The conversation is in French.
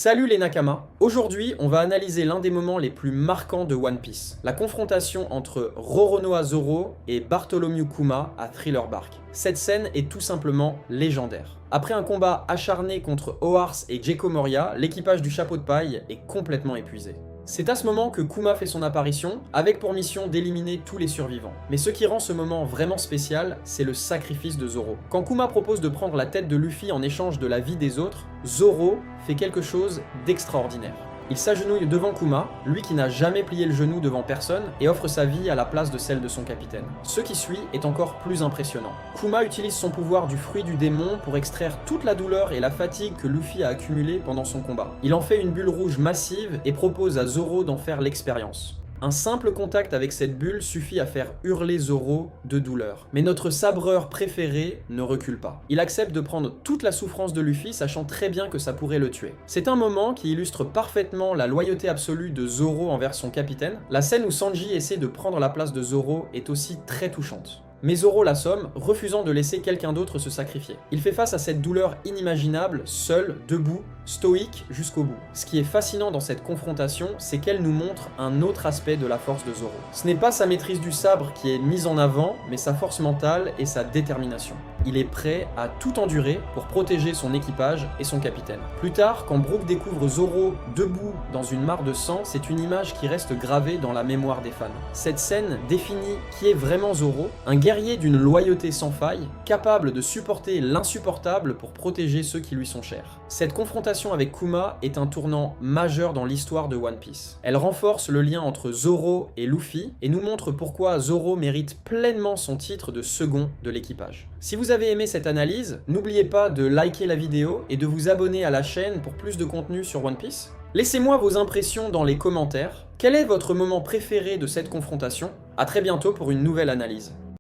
Salut les Nakama. Aujourd'hui, on va analyser l'un des moments les plus marquants de One Piece, la confrontation entre Roronoa Zoro et Bartholomew Kuma à Thriller Bark. Cette scène est tout simplement légendaire. Après un combat acharné contre Oars et Gecko Moria, l'équipage du chapeau de paille est complètement épuisé. C'est à ce moment que Kuma fait son apparition, avec pour mission d'éliminer tous les survivants. Mais ce qui rend ce moment vraiment spécial, c'est le sacrifice de Zoro. Quand Kuma propose de prendre la tête de Luffy en échange de la vie des autres, Zoro fait quelque chose d'extraordinaire. Il s'agenouille devant Kuma, lui qui n'a jamais plié le genou devant personne, et offre sa vie à la place de celle de son capitaine. Ce qui suit est encore plus impressionnant. Kuma utilise son pouvoir du fruit du démon pour extraire toute la douleur et la fatigue que Luffy a accumulée pendant son combat. Il en fait une bulle rouge massive et propose à Zoro d'en faire l'expérience. Un simple contact avec cette bulle suffit à faire hurler Zoro de douleur. Mais notre sabreur préféré ne recule pas. Il accepte de prendre toute la souffrance de Luffy, sachant très bien que ça pourrait le tuer. C'est un moment qui illustre parfaitement la loyauté absolue de Zoro envers son capitaine. La scène où Sanji essaie de prendre la place de Zoro est aussi très touchante. Mais Zoro l'assomme, refusant de laisser quelqu'un d'autre se sacrifier. Il fait face à cette douleur inimaginable, seul, debout, stoïque jusqu'au bout. Ce qui est fascinant dans cette confrontation, c'est qu'elle nous montre un autre aspect de la force de Zoro. Ce n'est pas sa maîtrise du sabre qui est mise en avant, mais sa force mentale et sa détermination. Il est prêt à tout endurer pour protéger son équipage et son capitaine. Plus tard, quand Brook découvre Zoro debout dans une mare de sang, c'est une image qui reste gravée dans la mémoire des fans. Cette scène définit qui est vraiment Zoro, un guerrier d'une loyauté sans faille, capable de supporter l'insupportable pour protéger ceux qui lui sont chers. Cette confrontation avec Kuma est un tournant majeur dans l'histoire de One Piece. Elle renforce le lien entre Zoro et Luffy et nous montre pourquoi Zoro mérite pleinement son titre de second de l'équipage. Si vous avez aimé cette analyse, n'oubliez pas de liker la vidéo et de vous abonner à la chaîne pour plus de contenu sur One Piece. Laissez-moi vos impressions dans les commentaires. Quel est votre moment préféré de cette confrontation? A très bientôt pour une nouvelle analyse.